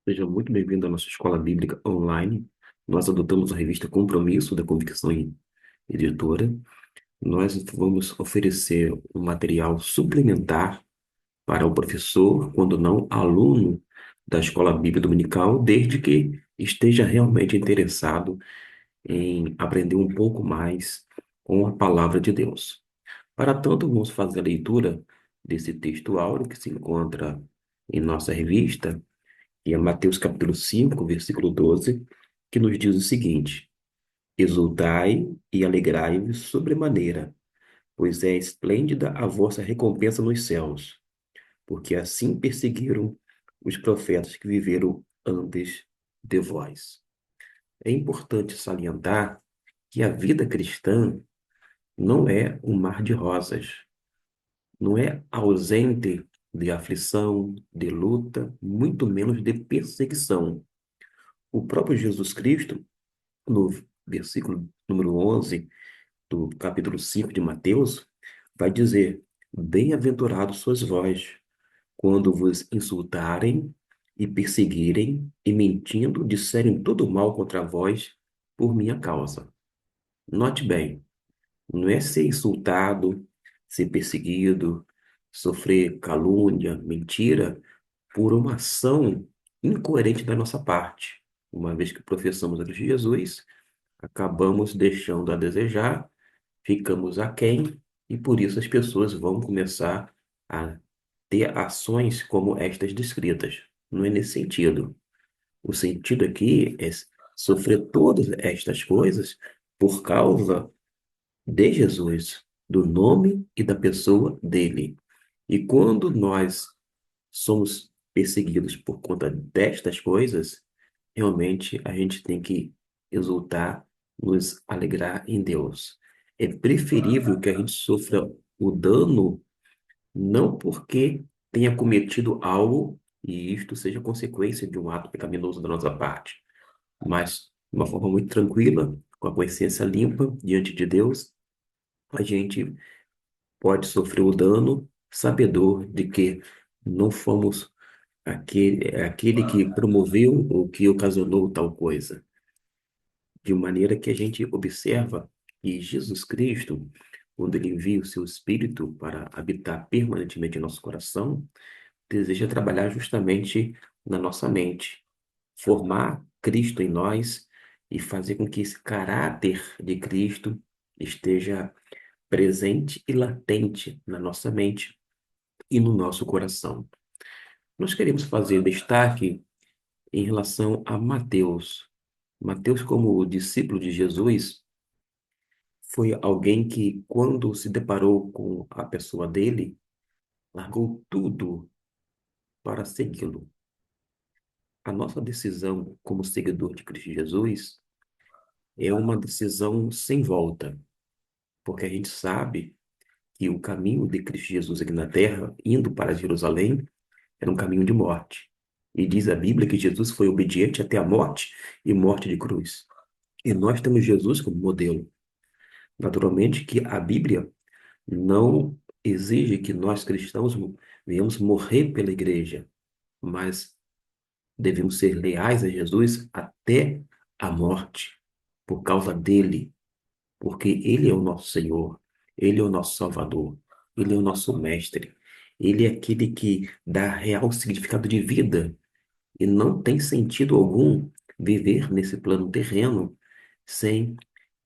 Seja muito bem-vindo à nossa escola bíblica online. Nós adotamos a revista Compromisso da Convicção Editora. Nós vamos oferecer um material suplementar para o professor, quando não aluno da escola bíblica dominical, desde que esteja realmente interessado em aprender um pouco mais com a palavra de Deus. Para tanto, vamos fazer a leitura desse texto áureo que se encontra em nossa revista, e é Mateus capítulo 5, versículo 12, que nos diz o seguinte: Exultai e alegrai-vos sobremaneira, pois é esplêndida a vossa recompensa nos céus, porque assim perseguiram os profetas que viveram antes de vós. É importante salientar que a vida cristã não é um mar de rosas, não é ausente de aflição, de luta, muito menos de perseguição. O próprio Jesus Cristo, no versículo número 11 do capítulo 5 de Mateus, vai dizer: Bem-aventurados sois vós, quando vos insultarem e perseguirem e mentindo disserem todo mal contra vós por minha causa. Note bem, não é ser insultado, ser perseguido, sofrer calúnia, mentira, por uma ação incoerente da nossa parte. Uma vez que professamos a Cristo Jesus, acabamos deixando a desejar, ficamos aquém, e por isso as pessoas vão começar a ter ações como estas descritas. Não é nesse sentido. O sentido aqui é sofrer todas estas coisas por causa de Jesus, do nome e da pessoa dele. E quando nós somos perseguidos por conta destas coisas, realmente a gente tem que exultar, nos alegrar em Deus. É preferível que a gente sofra o dano não porque tenha cometido algo e isto seja consequência de um ato pecaminoso da nossa parte, mas de uma forma muito tranquila, com a consciência limpa diante de Deus, a gente pode sofrer o dano sabedor de que não fomos aquele que promoveu ou que ocasionou tal coisa. De maneira que a gente observa que Jesus Cristo, quando ele envia o seu Espírito para habitar permanentemente em nosso coração, deseja trabalhar justamente na nossa mente, formar Cristo em nós e fazer com que esse caráter de Cristo esteja presente e latente na nossa mente e no nosso coração. Nós queremos fazer destaque em relação a Mateus. Mateus, como discípulo de Jesus, foi alguém que, quando se deparou com a pessoa dele, largou tudo para segui-lo. A nossa decisão como seguidor de Cristo Jesus é uma decisão sem volta, porque a gente sabe que o caminho de Cristo Jesus aqui na terra, indo para Jerusalém, era um caminho de morte. E diz a Bíblia que Jesus foi obediente até a morte e morte de cruz. E nós temos Jesus como modelo. Naturalmente que a Bíblia não exige que nós cristãos venhamos morrer pela igreja, mas devemos ser leais a Jesus até a morte, por causa dele, porque ele é o nosso Senhor, ele é o nosso Salvador, ele é o nosso mestre, ele é aquele que dá real significado de vida. E não tem sentido algum viver nesse plano terreno sem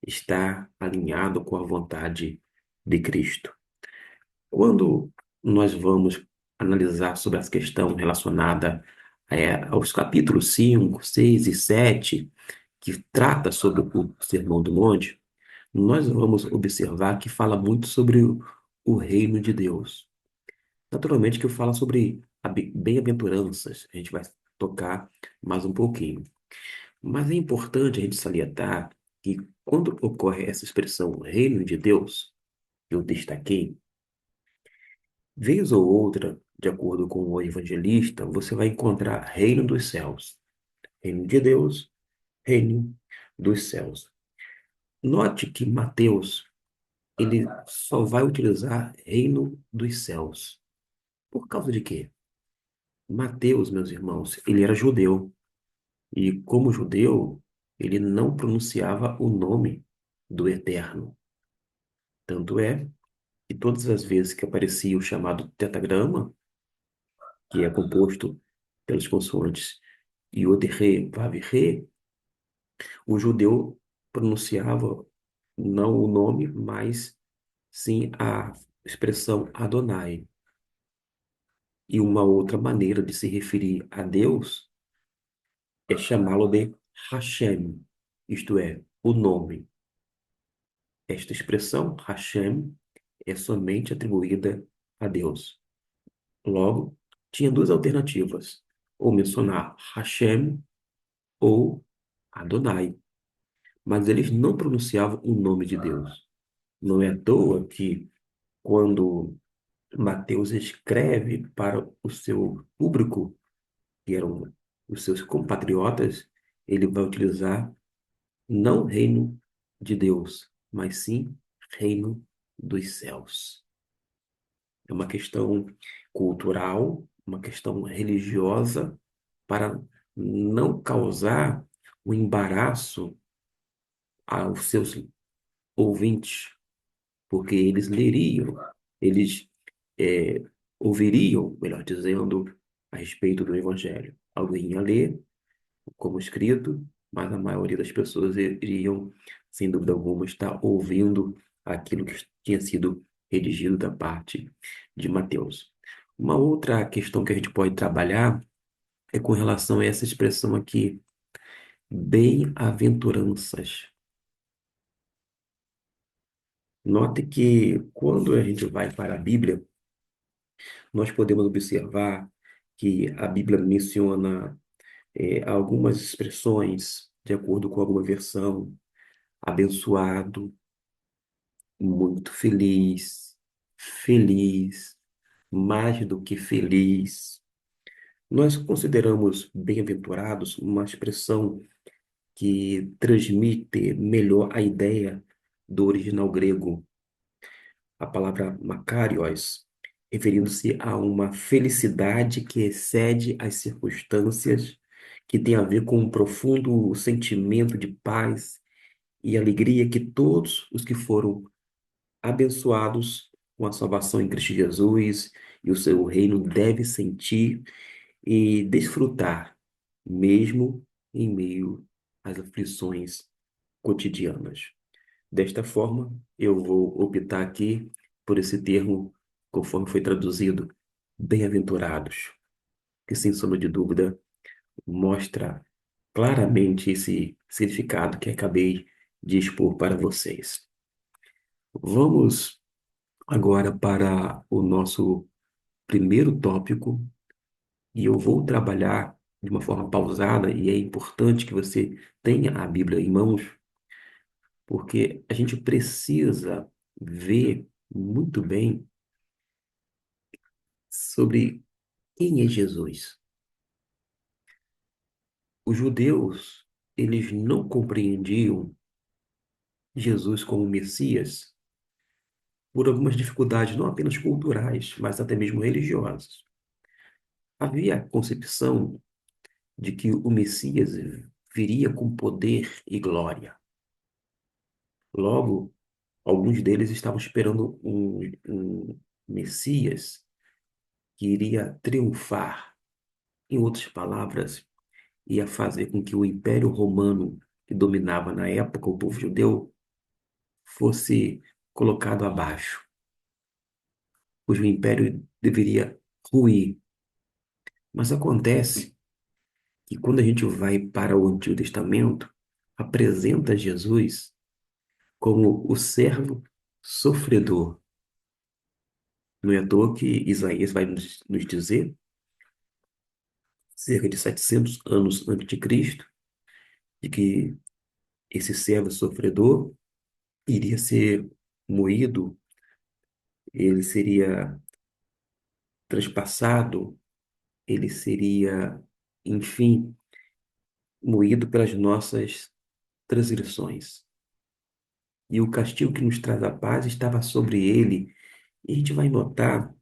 estar alinhado com a vontade de Cristo. Quando nós vamos analisar sobre essa questão relacionada aos capítulos 5, 6 e 7, que trata sobre o Sermão do Monte, nós vamos observar que fala muito sobre o reino de Deus. Naturalmente que fala sobre bem-aventuranças, a gente vai tocar mais um pouquinho. Mas é importante a gente salientar que quando ocorre essa expressão reino de Deus, eu destaquei, vez ou outra, de acordo com o evangelista, você vai encontrar reino dos céus, reino de Deus, reino dos céus. Note que Mateus, ele só vai utilizar reino dos céus. Por causa de quê? Mateus, meus irmãos, ele era judeu. E como judeu, ele não pronunciava o nome do Eterno. Tanto é que todas as vezes que aparecia o chamado tetagrama, que é composto pelas consoantes Yod, Re, Vav, Re, o judeu pronunciava não o nome, mas sim a expressão Adonai. E uma outra maneira de se referir a Deus é chamá-lo de Hashem, isto é, o nome. Esta expressão, Hashem, é somente atribuída a Deus. Logo, tinha duas alternativas: ou mencionar Hashem ou Adonai. Mas eles não pronunciavam o nome de Deus. Não é à toa que, quando Mateus escreve para o seu público, que eram os seus compatriotas, ele vai utilizar não reino de Deus, mas sim reino dos céus. É uma questão cultural, uma questão religiosa, para não causar um embaraço aos seus ouvintes, porque eles leriam, eles é, ouviriam, melhor dizendo, a respeito do Evangelho. Alguém ia ler, como escrito, mas a maioria das pessoas iriam, sem dúvida alguma, estar ouvindo aquilo que tinha sido redigido da parte de Mateus. Uma outra questão que a gente pode trabalhar é com relação a essa expressão aqui, bem-aventuranças. Note que quando a gente vai para a Bíblia, nós podemos observar que a Bíblia menciona algumas expressões, de acordo com alguma versão, abençoado, muito feliz, feliz, mais do que feliz. Nós consideramos bem-aventurados uma expressão que transmite melhor a ideia do original grego, a palavra makarios, referindo-se a uma felicidade que excede as circunstâncias, que tem a ver com um profundo sentimento de paz e alegria que todos os que foram abençoados com a salvação em Cristo Jesus e o seu reino deve sentir e desfrutar, mesmo em meio às aflições cotidianas. Desta forma, eu vou optar aqui por esse termo, conforme foi traduzido, bem-aventurados, que sem sombra de dúvida mostra claramente esse significado que acabei de expor para vocês. Vamos agora para o nosso primeiro tópico, e eu vou trabalhar de uma forma pausada, e é importante que você tenha a Bíblia em mãos, porque a gente precisa ver muito bem sobre quem é Jesus. Os judeus, eles não compreendiam Jesus como Messias por algumas dificuldades, não apenas culturais, mas até mesmo religiosas. Havia a concepção de que o Messias viria com poder e glória. Logo, alguns deles estavam esperando um Messias que iria triunfar. Em outras palavras, ia fazer com que o Império Romano, que dominava na época o povo judeu, fosse colocado abaixo, cujo império deveria ruir. Mas acontece que quando a gente vai para o Antigo Testamento, apresenta Jesus como o servo sofredor. Não é à toa que Isaías vai nos dizer, cerca de 700 anos antes de Cristo, de que esse servo sofredor iria ser moído, ele seria transpassado, ele seria, enfim, moído pelas nossas transgressões. E o castigo que nos traz a paz estava sobre ele. E a gente vai notar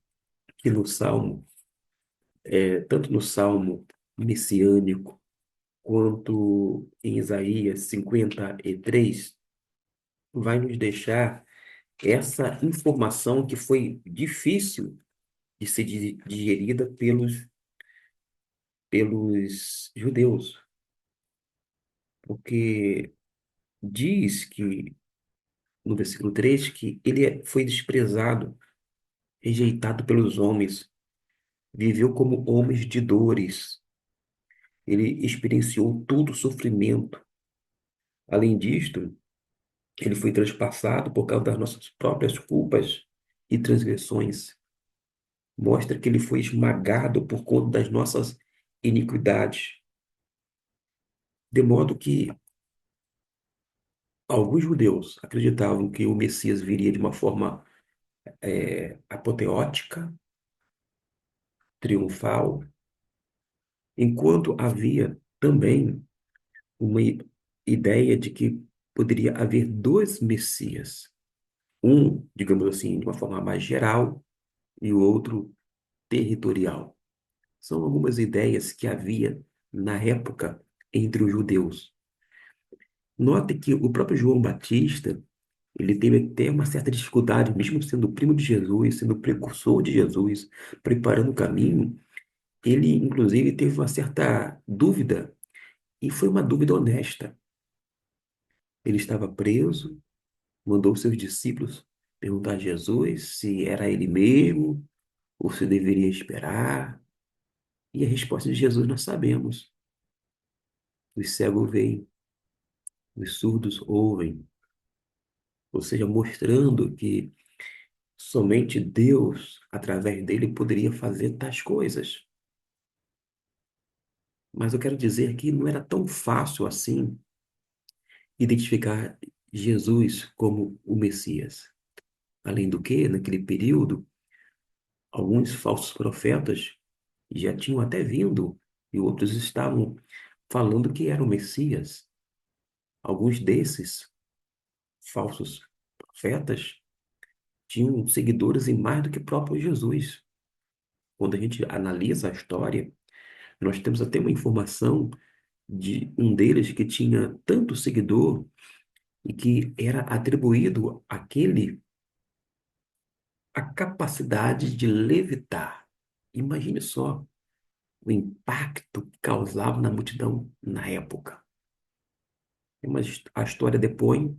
que no Salmo tanto no Salmo messiânico, quanto em Isaías 53, vai nos deixar essa informação que foi difícil de ser digerida pelos judeus, porque diz que, no versículo 3, que ele foi desprezado, rejeitado pelos homens, viveu como homens de dores, ele experienciou todo o sofrimento. Além disto, ele foi transpassado por causa das nossas próprias culpas e transgressões. Mostra que ele foi esmagado por conta das nossas iniquidades. De modo que alguns judeus acreditavam que o Messias viria de uma forma apoteótica, triunfal, enquanto havia também uma ideia de que poderia haver dois Messias. Um, digamos assim, de uma forma mais geral, e o outro territorial. São algumas ideias que havia na época entre os judeus. Note que o próprio João Batista, ele teve até uma certa dificuldade, mesmo sendo primo de Jesus, sendo precursor de Jesus, preparando o caminho, ele inclusive teve uma certa dúvida, e foi uma dúvida honesta. Ele estava preso, mandou seus discípulos perguntar a Jesus se era ele mesmo ou se deveria esperar. E a resposta de Jesus nós sabemos. Os cegos veem, os surdos ouvem, ou seja, mostrando que somente Deus, através dele, poderia fazer tais coisas. Mas eu quero dizer que não era tão fácil assim identificar Jesus como o Messias. Além do que, naquele período, alguns falsos profetas já tinham até vindo e outros estavam falando que era o Messias. Alguns desses falsos profetas tinham seguidores em mais do que o próprio Jesus. Quando a gente analisa a história, nós temos até uma informação de um deles que tinha tanto seguidor e que era atribuído àquele a capacidade de levitar. Imagine só o impacto que causava na multidão na época. Mas a história depõe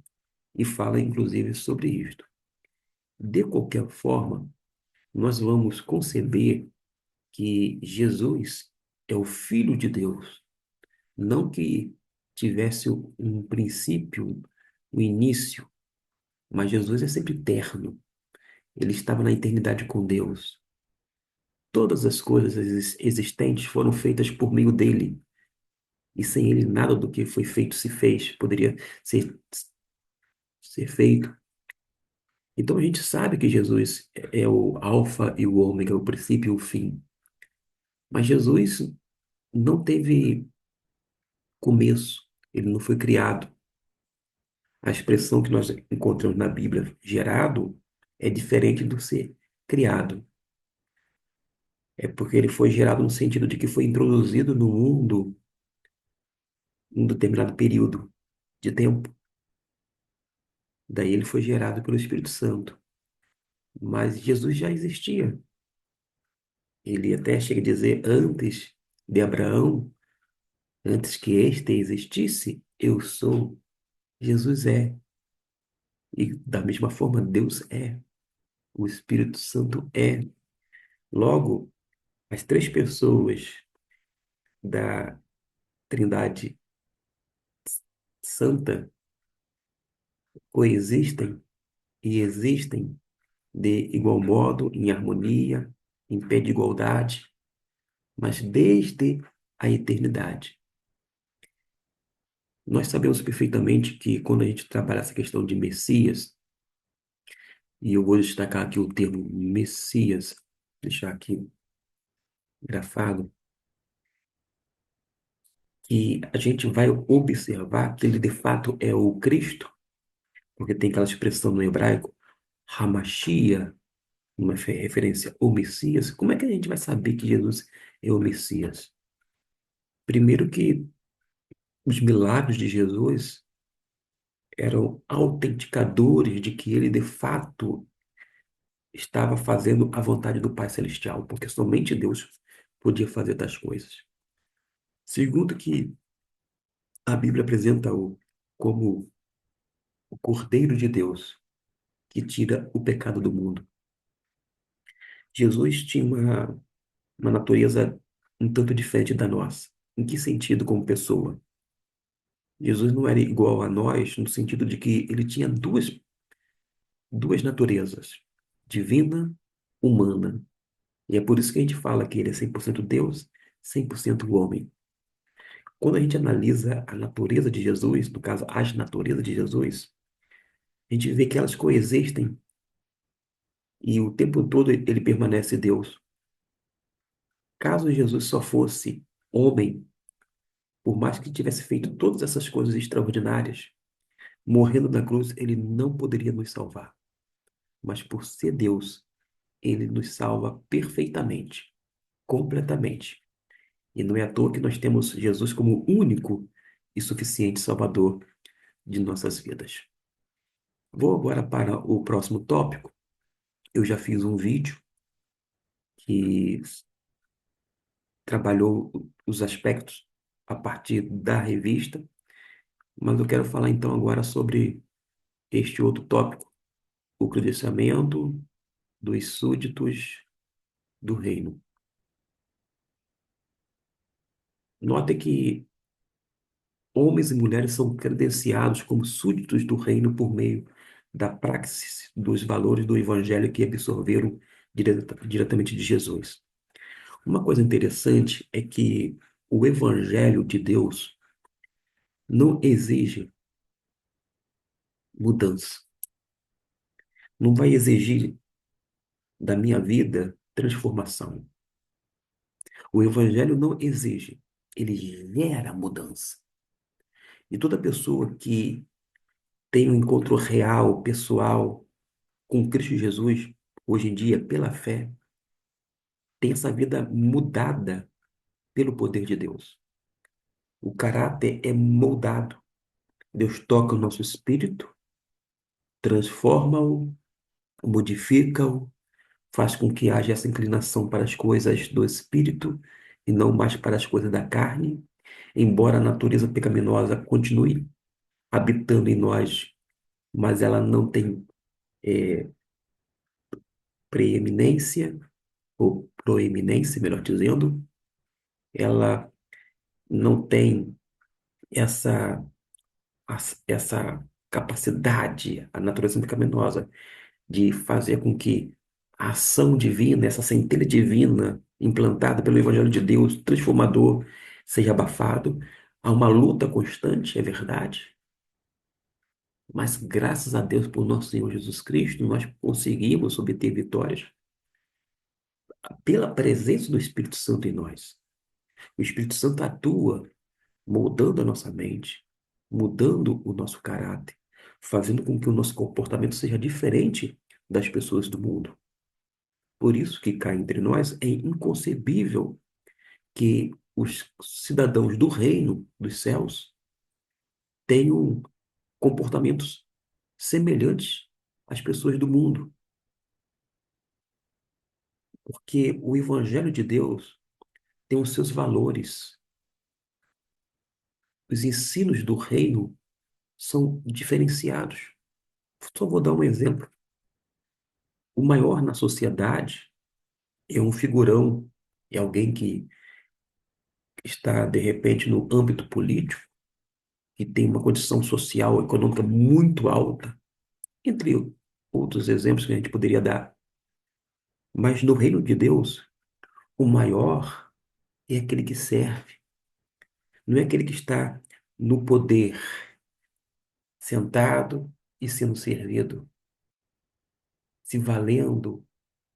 e fala inclusive sobre isto. De qualquer forma, nós vamos conceber que Jesus é o Filho de Deus. Não que tivesse um princípio, um início, mas Jesus é sempre eterno. Ele estava na eternidade com Deus. Todas as coisas existentes foram feitas por meio dele. E sem ele, nada do que foi feito se fez, poderia ser, ser feito. Então a gente sabe que Jesus é o Alfa e o Ômega, o princípio e o fim. Mas Jesus não teve começo, ele não foi criado. A expressão que nós encontramos na Bíblia, gerado, é diferente do ser criado. É porque ele foi gerado no sentido de que foi introduzido no mundo em um determinado período de tempo. Daí ele foi gerado pelo Espírito Santo. Mas Jesus já existia. Ele até chega a dizer, antes de Abraão, antes que este existisse, eu sou. Jesus é. E da mesma forma, Deus é. O Espírito Santo é. Logo, as três pessoas da Trindade Santa coexistem e existem de igual modo, em harmonia, em pé de igualdade, mas desde a eternidade. Nós sabemos perfeitamente que quando a gente trabalha essa questão de Messias, e eu vou destacar aqui o termo Messias, deixar aqui grafado, que a gente vai observar que ele de fato é o Cristo, porque tem aquela expressão no hebraico, Hamashia, uma referência ao Messias. Como é que a gente vai saber que Jesus é o Messias? Primeiro que os milagres de Jesus eram autenticadores de que ele de fato estava fazendo a vontade do Pai Celestial, porque somente Deus podia fazer tais coisas. Segundo que a Bíblia apresenta-o como o Cordeiro de Deus que tira o pecado do mundo. Jesus tinha uma natureza um tanto diferente da nossa. Em que sentido como pessoa? Jesus não era igual a nós no sentido de que ele tinha duas naturezas, divina, humana. E é por isso que a gente fala que ele é 100% Deus, 100% homem. Quando a gente analisa a natureza de Jesus, no caso, as naturezas de Jesus, a gente vê que elas coexistem e o tempo todo ele permanece Deus. Caso Jesus só fosse homem, por mais que tivesse feito todas essas coisas extraordinárias, morrendo na cruz, ele não poderia nos salvar. Mas por ser Deus, ele nos salva perfeitamente, completamente. E não é à toa que nós temos Jesus como o único e suficiente Salvador de nossas vidas. Vou agora para o próximo tópico. Eu já fiz um vídeo que trabalhou os aspectos a partir da revista, mas eu quero falar então agora sobre este outro tópico, o credenciamento dos súditos do reino. Note que homens e mulheres são credenciados como súditos do reino por meio da praxis dos valores do evangelho que absorveram diretamente de Jesus. Uma coisa interessante é que o evangelho de Deus não exige mudança, não vai exigir da minha vida transformação. O evangelho não exige, ele gera mudança. E toda pessoa que tem um encontro real, pessoal, com Cristo Jesus, hoje em dia, pela fé, tem essa vida mudada pelo poder de Deus. O caráter é moldado. Deus toca o nosso espírito, transforma-o, modifica-o, faz com que haja essa inclinação para as coisas do espírito e não mais para as coisas da carne, embora a natureza pecaminosa continue habitando em nós, mas ela não tem preeminência, ou proeminência, melhor dizendo, ela não tem essa, essa capacidade, a natureza pecaminosa, de fazer com que a ação divina, essa centelha divina implantada pelo Evangelho de Deus, transformador, seja abafado. Há uma luta constante, é verdade, mas graças a Deus por nosso Senhor Jesus Cristo, nós conseguimos obter vitórias pela presença do Espírito Santo em nós. O Espírito Santo atua moldando a nossa mente, mudando o nosso caráter, fazendo com que o nosso comportamento seja diferente das pessoas do mundo. Por isso que cá entre nós é inconcebível que os cidadãos do reino dos céus tenham comportamentos semelhantes às pessoas do mundo, porque o evangelho de Deus tem os seus valores. Os ensinos do reino são diferenciados. Só vou dar um exemplo. O maior na sociedade é um figurão, é alguém que está, de repente, no âmbito político, que tem uma condição social, econômica muito alta, entre outros exemplos que a gente poderia dar. Mas no reino de Deus, o maior é aquele que serve, não é aquele que está no poder, sentado e sendo servido, se valendo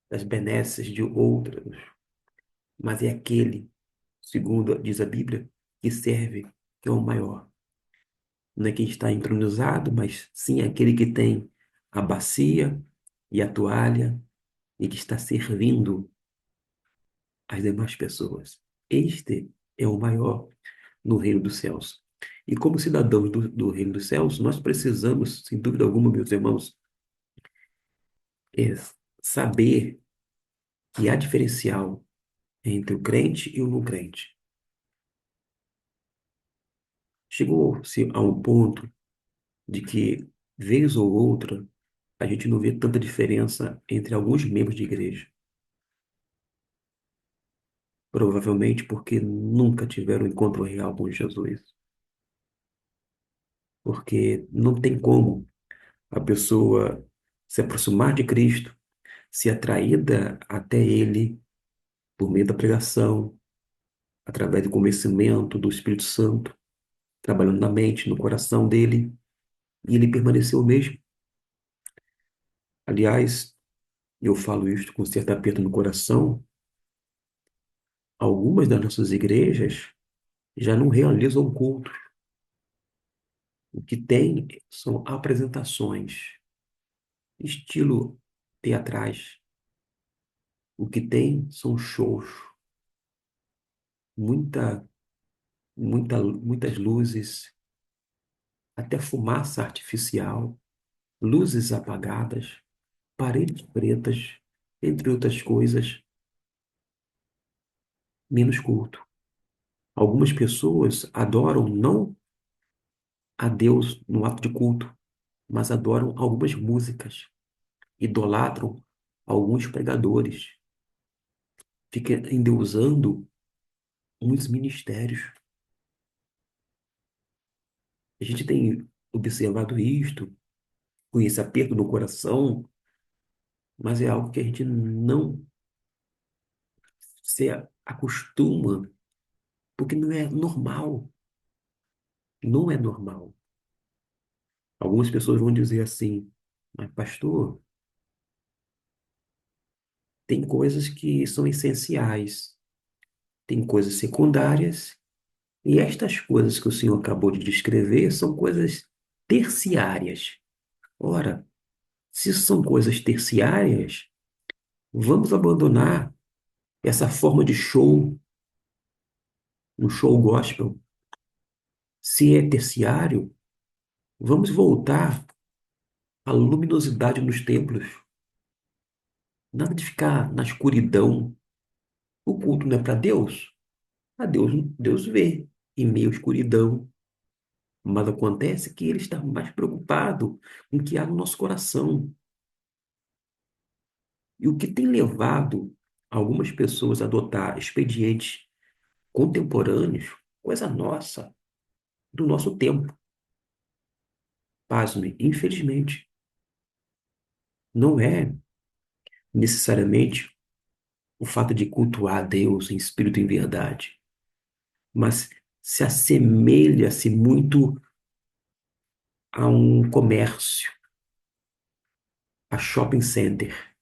das benesses de outros, mas é aquele, segundo diz a Bíblia, que serve, que é o maior. Não é quem está entronizado, mas sim aquele que tem a bacia e a toalha e que está servindo as demais pessoas. este é o maior no reino dos céus. E como cidadãos do reino dos céus, nós precisamos, sem dúvida alguma, meus irmãos, é saber que há diferencial entre o crente e o não crente. Chegou-se a um ponto de que, vez ou outra, a gente não vê tanta diferença entre alguns membros de igreja. Provavelmente porque nunca tiveram um encontro real com Jesus. Porque não tem como a pessoa se aproximar de Cristo, ser atraída até Ele por meio da pregação, através do convencimento do Espírito Santo, trabalhando na mente, no coração dele, e ele permaneceu o mesmo. Aliás, eu falo isto com certo aperto no coração, algumas das nossas igrejas já não realizam cultos. O que tem são apresentações, estilo teatrais. O que tem são shows, muita, muitas luzes, até fumaça artificial, luzes apagadas, paredes pretas, entre outras coisas, menos culto. Algumas pessoas adoram não a Deus no ato de culto, mas adoram algumas músicas, idolatram alguns pregadores, fica endeusando muitos ministérios. A gente tem observado isto, com esse aperto no coração, mas é algo que a gente não se acostuma, porque não é normal. Não é normal. Algumas pessoas vão dizer assim, mas pastor, tem coisas que são essenciais, tem coisas secundárias, e estas coisas que o senhor acabou de descrever são coisas terciárias. Ora, se são coisas terciárias, vamos abandonar essa forma de show, um show gospel. Se é terciário, vamos voltar à luminosidade nos templos. Nada de ficar na escuridão. O culto não é para Deus? A Deus, Deus vê em meio à escuridão. Mas acontece que Ele está mais preocupado com o que há no nosso coração. E o que tem levado algumas pessoas a adotar expedientes contemporâneos, coisa nossa, do nosso tempo. Pasme, infelizmente, não é necessariamente o fato de cultuar a Deus em espírito e em verdade, mas se assemelha-se muito a um comércio, a shopping center,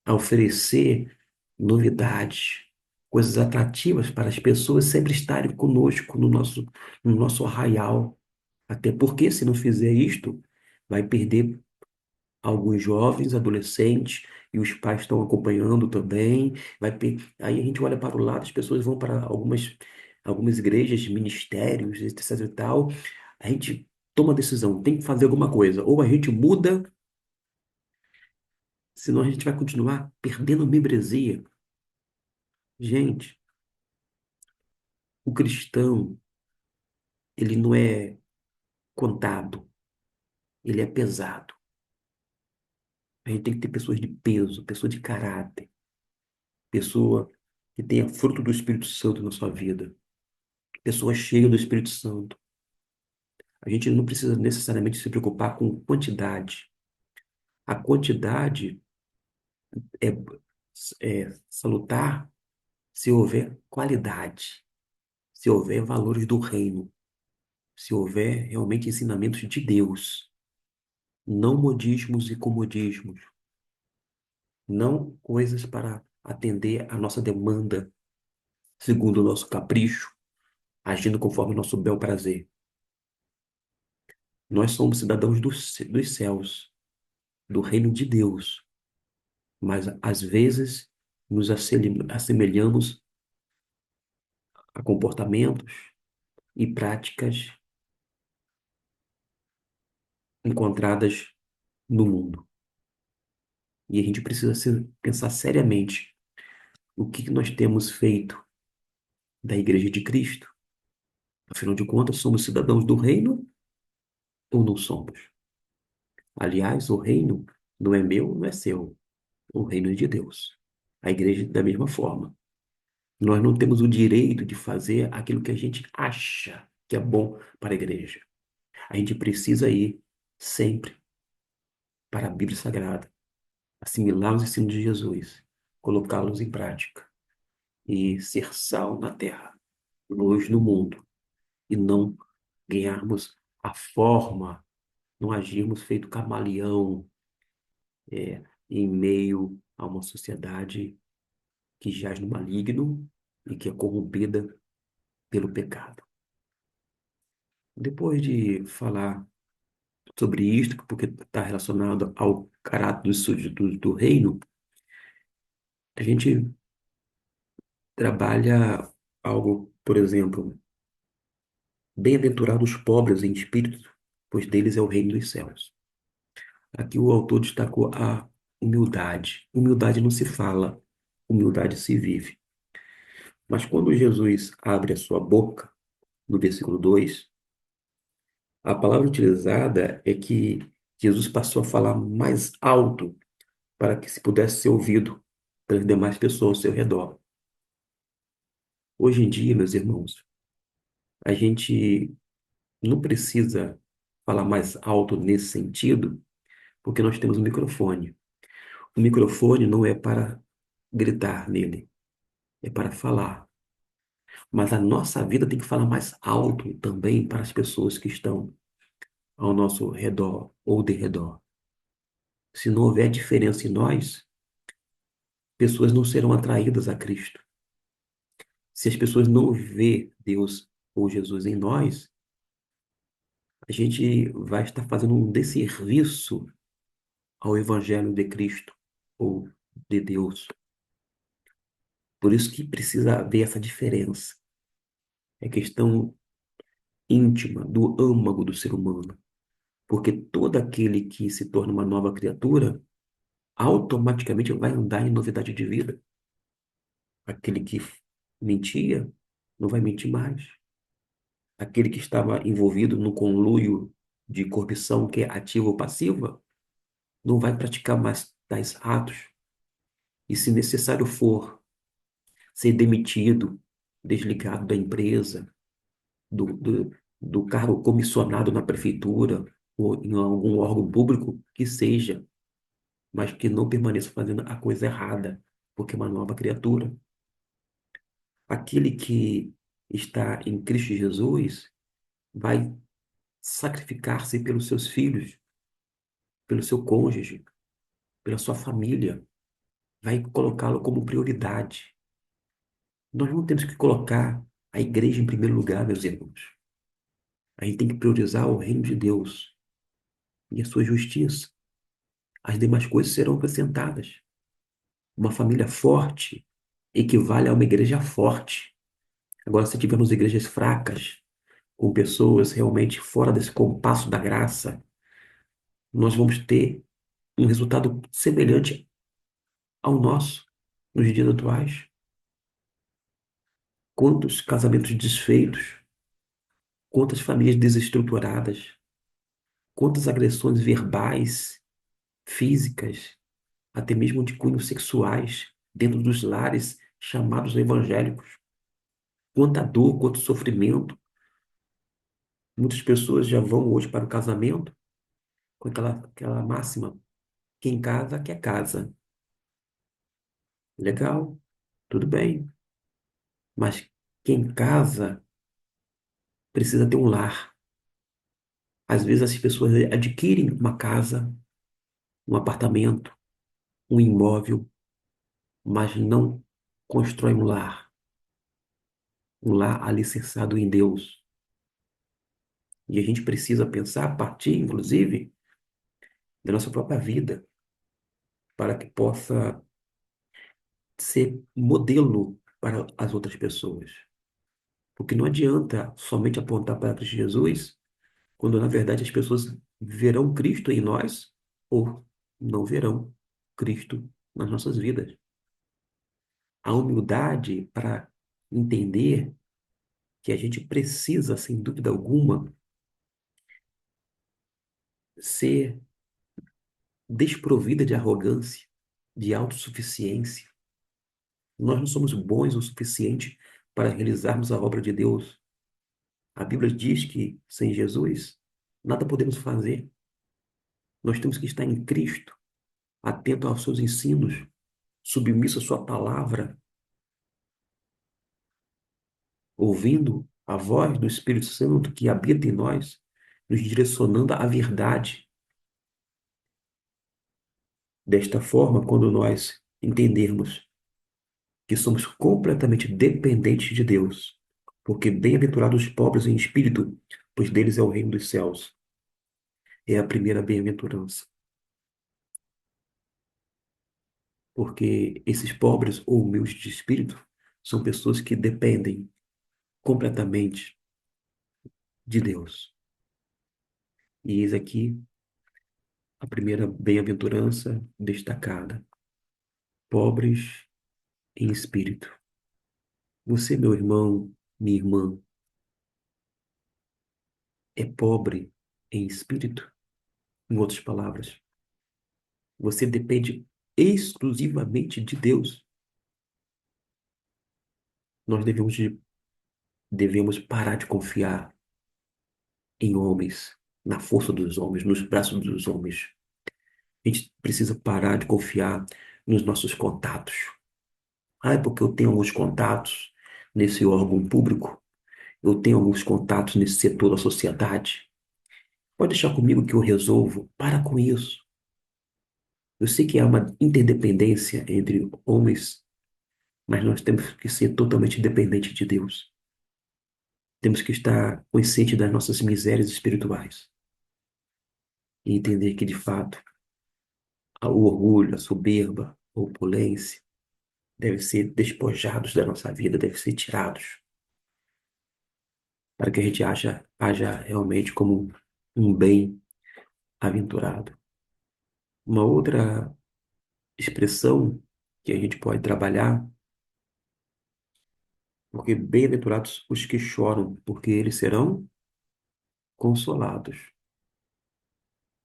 a oferecer novidades, coisas atrativas para as pessoas sempre estarem conosco no nosso arraial. Até porque, se não fizer isto, vai perder alguns jovens, adolescentes, e os pais estão acompanhando também. Aí a gente olha para o lado, as pessoas vão para algumas igrejas, ministérios, etc e tal. A gente toma a decisão, tem que fazer alguma coisa. Ou a gente muda, senão a gente vai continuar perdendo membresia. Gente, o cristão, ele não é contado, ele é pesado. A gente tem que ter pessoas de peso, pessoa de caráter, pessoa que tenha fruto do Espírito Santo na sua vida, pessoa cheia do Espírito Santo. A gente não precisa necessariamente se preocupar com quantidade. A quantidade é, é salutar se houver qualidade, se houver valores do reino, se houver realmente ensinamentos de Deus, não modismos e comodismos, não coisas para atender a nossa demanda, segundo o nosso capricho, agindo conforme o nosso bel prazer. Nós somos cidadãos dos céus, do reino de Deus, mas às vezes nos assemelhamos a comportamentos e práticas encontradas no mundo. E a gente precisa pensar seriamente o que nós temos feito da Igreja de Cristo. Afinal de contas, somos cidadãos do reino ou não somos? Aliás, o reino não é meu, não é seu. O reino é de Deus. A igreja, da mesma forma. Nós não temos o direito de fazer aquilo que a gente acha que é bom para a igreja. A gente precisa ir sempre para a Bíblia Sagrada, assimilar os ensinos de Jesus, colocá-los em prática e ser sal na terra, luz no mundo, e não ganharmos a forma, não agirmos feito camaleão, em meio a uma sociedade que jaz no maligno e que é corrompida pelo pecado. Depois de falar sobre isto, porque está relacionado ao caráter dos súditos do reino, a gente trabalha algo, por exemplo, bem-aventurados os pobres em espírito, pois deles é o reino dos céus. Aqui o autor destacou a humildade. Humildade não se fala, humildade se vive. Mas quando Jesus abre a sua boca, no versículo 2, a palavra utilizada é que Jesus passou a falar mais alto para que se pudesse ser ouvido pelas demais pessoas ao seu redor. Hoje em dia, meus irmãos, a gente não precisa falar mais alto nesse sentido, porque nós temos um microfone. O microfone não é para gritar nele, é para falar. Mas a nossa vida tem que falar mais alto também para as pessoas que estão ao nosso redor ou de redor. Se não houver diferença em nós, pessoas não serão atraídas a Cristo. Se as pessoas não vê Deus ou Jesus em nós, a gente vai estar fazendo um desserviço ao Evangelho de Cristo ou de Deus. Por isso que precisa haver essa diferença. É questão íntima do âmago do ser humano. Porque todo aquele que se torna uma nova criatura, automaticamente vai andar em novidade de vida. Aquele que mentia, não vai mentir mais. Aquele que estava envolvido no conluio de corrupção, que é ativa ou passiva, não vai praticar mais tais atos. E se necessário for ser demitido, desligado da empresa, do cargo comissionado na prefeitura ou em algum órgão público, que seja, mas que não permaneça fazendo a coisa errada, porque é uma nova criatura. Aquele que está em Cristo Jesus vai sacrificar-se pelos seus filhos, pelo seu cônjuge, pela sua família, vai colocá-lo como prioridade. Nós não temos que colocar a igreja em primeiro lugar, meus irmãos. A gente tem que priorizar o reino de Deus e a sua justiça. As demais coisas serão acrescentadas. Uma família forte equivale a uma igreja forte. Agora, se tivermos igrejas fracas, com pessoas realmente fora desse compasso da graça, nós vamos ter um resultado semelhante ao nosso nos dias atuais. Quantos casamentos desfeitos, quantas famílias desestruturadas, quantas agressões verbais, físicas, até mesmo de cunho sexuais, dentro dos lares chamados evangélicos. Quanta dor, quanto sofrimento. Muitas pessoas já vão hoje para o casamento com aquela máxima: quem casa, quer casa. Legal, tudo bem. Mas quem casa precisa ter um lar. Às vezes as pessoas adquirem uma casa, um apartamento, um imóvel, mas não constroem um lar alicerçado em Deus. E a gente precisa pensar a partir, inclusive, da nossa própria vida, para que possa ser modelo para as outras pessoas. Porque não adianta somente apontar para Cristo Jesus, quando na verdade as pessoas verão Cristo em nós ou não verão Cristo nas nossas vidas. A humildade para entender que a gente precisa, sem dúvida alguma, ser desprovida de arrogância, de autossuficiência. Nós não somos bons o suficiente para realizarmos a obra de Deus. A Bíblia diz que sem Jesus nada podemos fazer. Nós temos que estar em Cristo, atento aos seus ensinos, submisso à sua palavra, ouvindo a voz do Espírito Santo que habita em nós, nos direcionando à verdade. Desta forma, quando nós entendermos que somos completamente dependentes de Deus, porque bem-aventurados os pobres em espírito, pois deles é o reino dos céus. É a primeira bem-aventurança. Porque esses pobres ou humildes de espírito são pessoas que dependem completamente de Deus. E eis aqui a primeira bem-aventurança destacada: pobres em espírito. Você, meu irmão, minha irmã, é pobre em espírito? Em outras palavras, você depende exclusivamente de Deus. Nós devemos parar de confiar em homens, na força dos homens, nos braços dos homens. A gente precisa parar de confiar nos nossos contatos. Ah, é porque eu tenho alguns contatos nesse órgão público, eu tenho alguns contatos nesse setor da sociedade. Pode deixar comigo que eu resolvo. Para com isso. Eu sei que há uma interdependência entre homens, mas nós temos que ser totalmente dependentes de Deus. Temos que estar conscientes das nossas misérias espirituais e entender que, de fato, o orgulho, a soberba, a opulência devem ser despojados da nossa vida, devem ser tirados, para que a gente haja realmente como um bem-aventurado. Uma outra expressão que a gente pode trabalhar, porque bem-aventurados os que choram, porque eles serão consolados.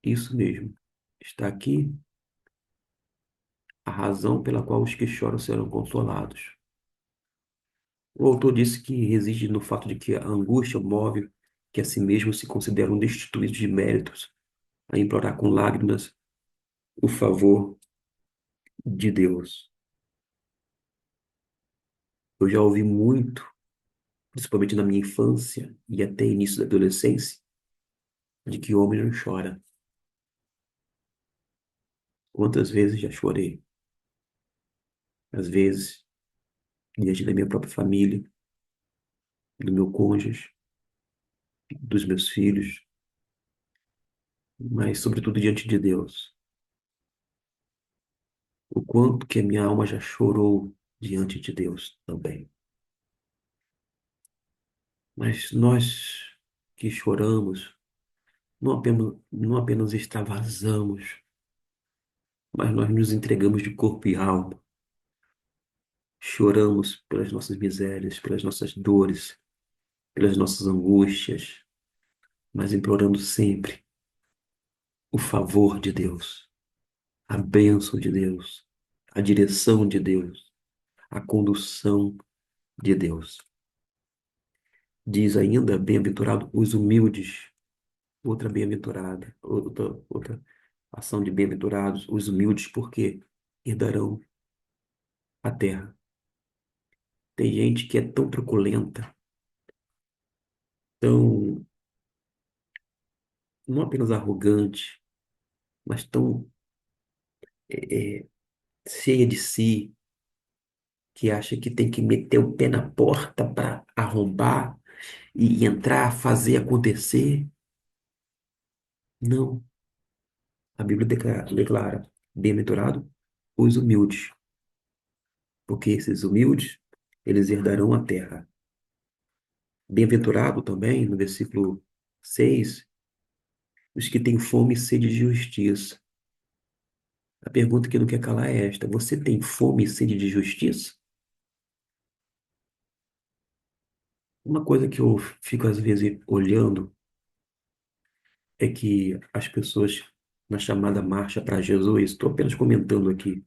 Isso mesmo. Está aqui a razão pela qual os que choram serão consolados. O autor disse que reside no fato de que a angústia move que a si mesmos se consideram destituídos de méritos a implorar com lágrimas o favor de Deus. Eu já ouvi muito, principalmente na minha infância e até início da adolescência, de que homem não chora. Quantas vezes já chorei? Às vezes, diante da minha própria família, do meu cônjuge, dos meus filhos, mas sobretudo diante de Deus. O quanto que a minha alma já chorou diante de Deus também. Mas nós que choramos, não apenas extravasamos, mas nós nos entregamos de corpo e alma. Choramos pelas nossas misérias, pelas nossas dores, pelas nossas angústias, mas implorando sempre o favor de Deus, a bênção de Deus, a direção de Deus, a condução de Deus. Diz ainda, bem-aventurado os humildes, outra bem-aventurada, outra ação de bem-aventurados, os humildes, porque herdarão a terra. Tem gente que é tão truculenta, tão, não apenas arrogante, mas tão cheia de si, que acha que tem que meter o pé na porta para arrombar e entrar, fazer acontecer. Não. A Bíblia declara bem-aventurado os humildes, porque esses humildes, eles herdarão a terra. Bem-aventurado também, no versículo 6, os que têm fome e sede de justiça. A pergunta que não quer calar é esta: você tem fome e sede de justiça? Uma coisa que eu fico às vezes olhando é que as pessoas na chamada Marcha para Jesus, estou apenas comentando aqui,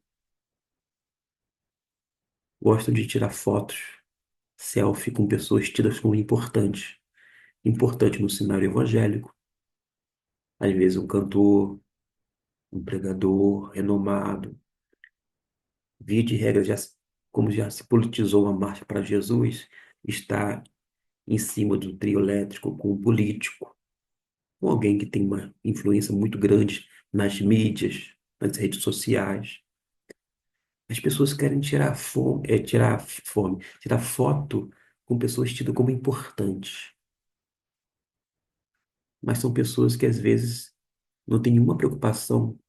gostam de tirar fotos, selfie com pessoas tidas como importantes. Importante no cenário evangélico, às vezes um cantor, um pregador renomado. Via de regra, como já se politizou a Marcha para Jesus, está em cima do trio elétrico com um político, com alguém que tem uma influência muito grande nas mídias, nas redes sociais. As pessoas querem tirar foto com pessoas tidas como importantes, mas são pessoas que às vezes não têm nenhuma preocupação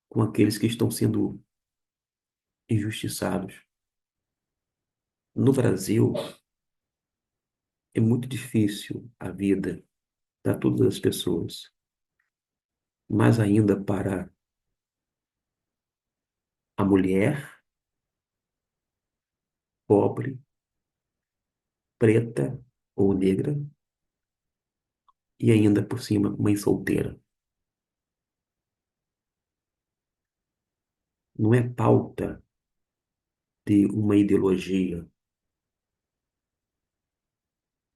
com aqueles que estão sendo injustiçados. No Brasil, é muito difícil a vida para todas as pessoas, mais ainda para a mulher pobre, preta ou negra e ainda por cima mãe solteira. Não é pauta de uma ideologia,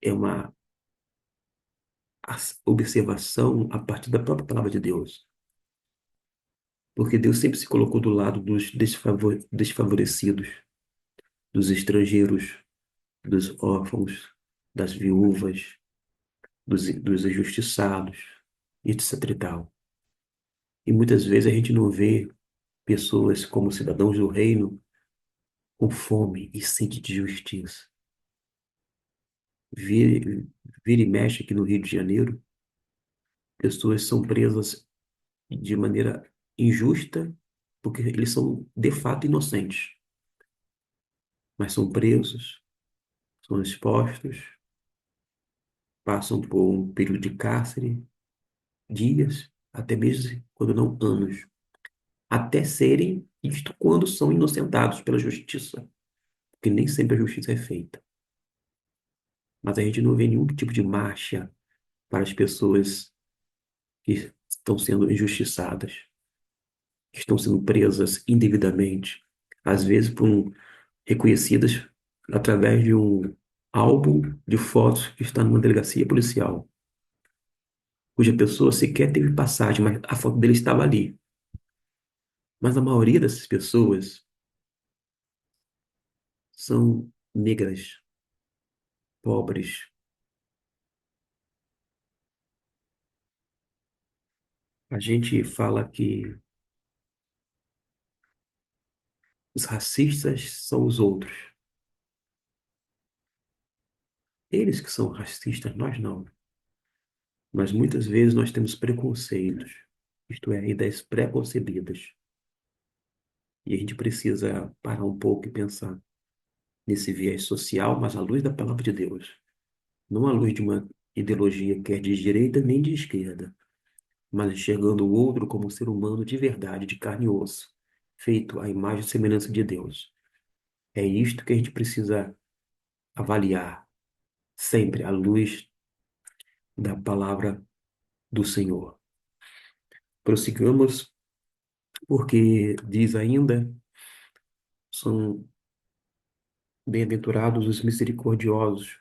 é uma observação a partir da própria palavra de Deus. Porque Deus sempre se colocou do lado dos desfavorecidos, dos estrangeiros, dos órfãos, das viúvas, dos injustiçados, etc. e tal. E muitas vezes a gente não vê pessoas como cidadãos do reino com fome e sede de justiça. Vira, vira e mexe aqui no Rio de Janeiro, pessoas são presas de maneira injusta, porque eles são de fato inocentes, mas são presos, são expostos, passam por um período de cárcere, dias, até meses, quando não anos, até serem isto quando são inocentados pela justiça, porque nem sempre a justiça é feita. Mas a gente não vê nenhum tipo de marcha para as pessoas que estão sendo injustiçadas, que estão sendo presas indevidamente, às vezes reconhecidas através de um álbum de fotos que está numa delegacia policial, cuja pessoa sequer teve passagem, mas a foto dele estava ali. Mas a maioria dessas pessoas são negras, pobres. A gente fala que os racistas são os outros. Eles que são racistas, nós não. Mas muitas vezes nós temos preconceitos, isto é, ideias pré-concebidas. E a gente precisa parar um pouco e pensar nesse viés social, mas à luz da palavra de Deus. Não à luz de uma ideologia que é de direita nem de esquerda, mas enxergando o outro como um ser humano de verdade, de carne e osso, feito à imagem e semelhança de Deus. É isto que a gente precisa avaliar sempre à luz da palavra do Senhor. Prossigamos, porque diz ainda, são bem-aventurados os misericordiosos,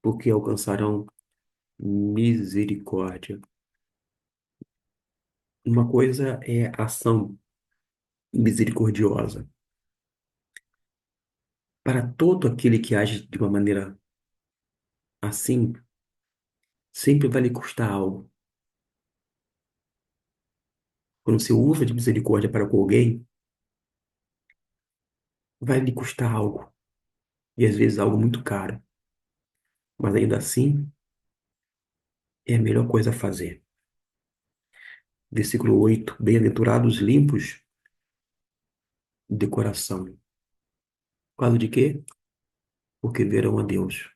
porque alcançarão misericórdia. Uma coisa é ação misericordiosa. Para todo aquele que age de uma maneira assim, sempre vai lhe custar algo. Quando você usa de misericórdia para com alguém, vai lhe custar algo. E às vezes algo muito caro. Mas ainda assim, é a melhor coisa a fazer. Versículo 8: Bem-aventurados limpos de coração. Por causa de quê? Porque verão a Deus.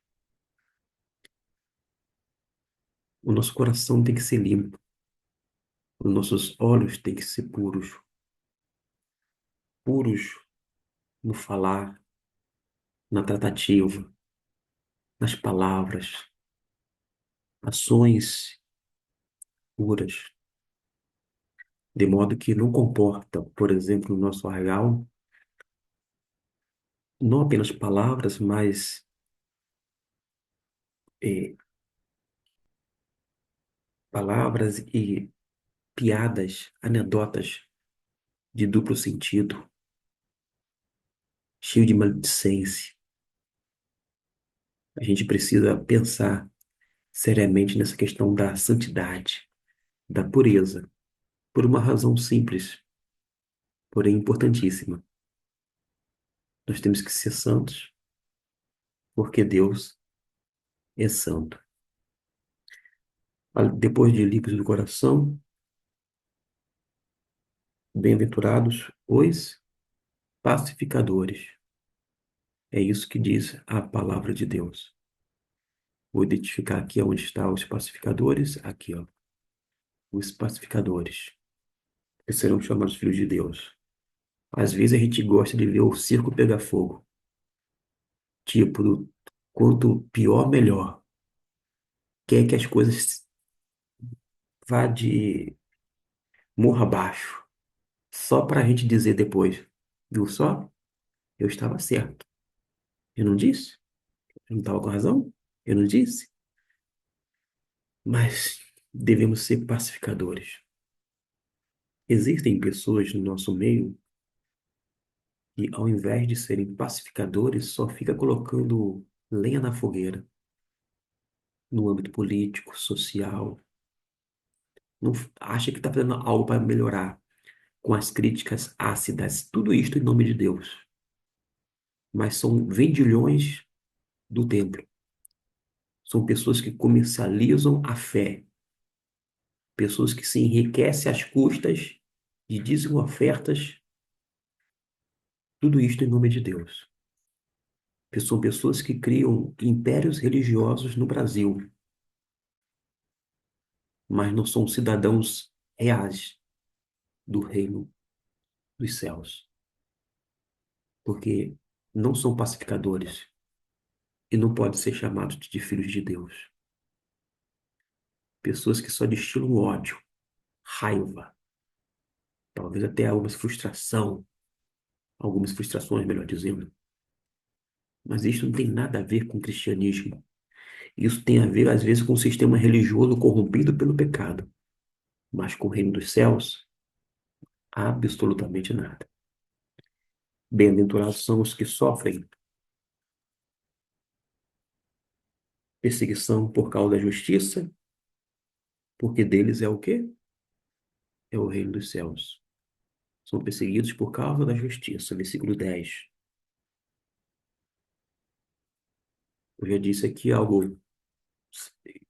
O nosso coração tem que ser limpo. Os nossos olhos têm que ser puros. Puros no falar, na tratativa, nas palavras, ações puras. De modo que não comporta, por exemplo, no nosso arraial, não apenas palavras, mas eh, palavras e piadas, anedotas de duplo sentido, cheio de maledicência. A gente precisa pensar seriamente nessa questão da santidade, da pureza, por uma razão simples, porém importantíssima. Nós temos que ser santos, porque Deus é santo. Depois de limpos do coração, bem-aventurados os pacificadores. É isso que diz a palavra de Deus. Vou identificar aqui onde estão os pacificadores. Aqui, ó. Os pacificadores, que serão chamados filhos de Deus. Às vezes a gente gosta de ver o circo pegar fogo. Tipo, quanto pior, melhor. Quer que as coisas vá de morro abaixo. Só para a gente dizer depois. Viu só? Eu estava certo. Eu não disse? Eu não estava com razão? Eu não disse? Mas devemos ser pacificadores. Existem pessoas no nosso meio que, ao invés de serem pacificadores, só fica colocando lenha na fogueira, no âmbito político, social. Não acha que está fazendo algo para melhorar, com as críticas ácidas, tudo isto em nome de Deus. Mas são vendilhões do templo. São pessoas que comercializam a fé, pessoas que se enriquecem às custas de dízimo ofertas, tudo isto em nome de Deus. São pessoas que criam impérios religiosos no Brasil, mas não são cidadãos reais do reino dos céus, porque não são pacificadores e não podem ser chamados de filhos de Deus. Pessoas que só destilam ódio, raiva, talvez até algumas frustrações, melhor dizendo. Mas isso não tem nada a ver com o cristianismo. Isso tem a ver, às vezes, com o sistema religioso corrompido pelo pecado. Mas com o reino dos céus, absolutamente nada. Bem-aventurados são os que sofrem perseguição por causa da justiça, porque deles é o quê? É o reino dos céus. São perseguidos por causa da justiça. Versículo 10. Eu já disse aqui algo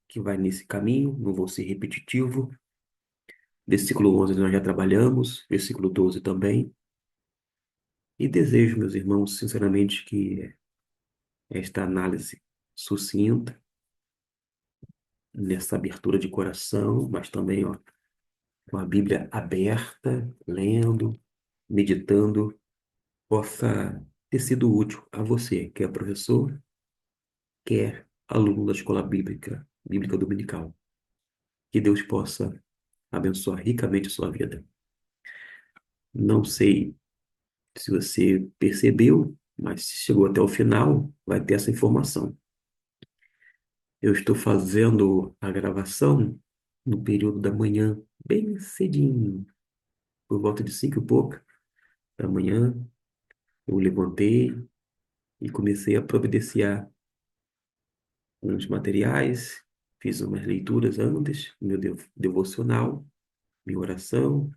que vai nesse caminho, não vou ser repetitivo. Versículo 11 nós já trabalhamos, versículo 12 também. E desejo, meus irmãos, sinceramente, que esta análise sucinta, nessa abertura de coração, mas também, ó, com a Bíblia aberta, lendo, meditando, possa ter sido útil a você, que é professor, que é aluno da escola bíblica dominical. Que Deus possa abençoar ricamente a sua vida. Não sei se você percebeu, mas se chegou até o final, vai ter essa informação. Eu estou fazendo a gravação no período da manhã, bem cedinho, por volta de 5 e pouca da manhã. Eu levantei e comecei a providenciar uns materiais, fiz umas leituras antes, meu devocional, minha oração,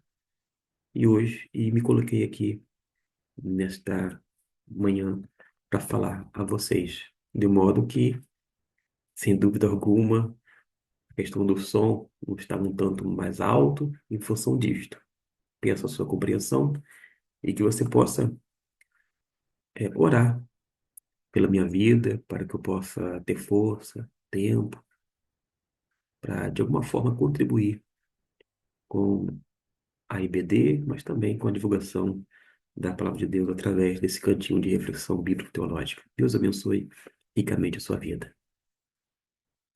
e me coloquei aqui nesta manhã para falar a vocês, de modo que, sem dúvida alguma, a questão do som não está um tanto mais alto em função disto. Peço a sua compreensão e que você possa orar pela minha vida, para que eu possa ter força, tempo, para, de alguma forma, contribuir com a IBD, mas também com a divulgação da palavra de Deus através desse cantinho de reflexão bíblico-teológica. Deus abençoe ricamente a sua vida.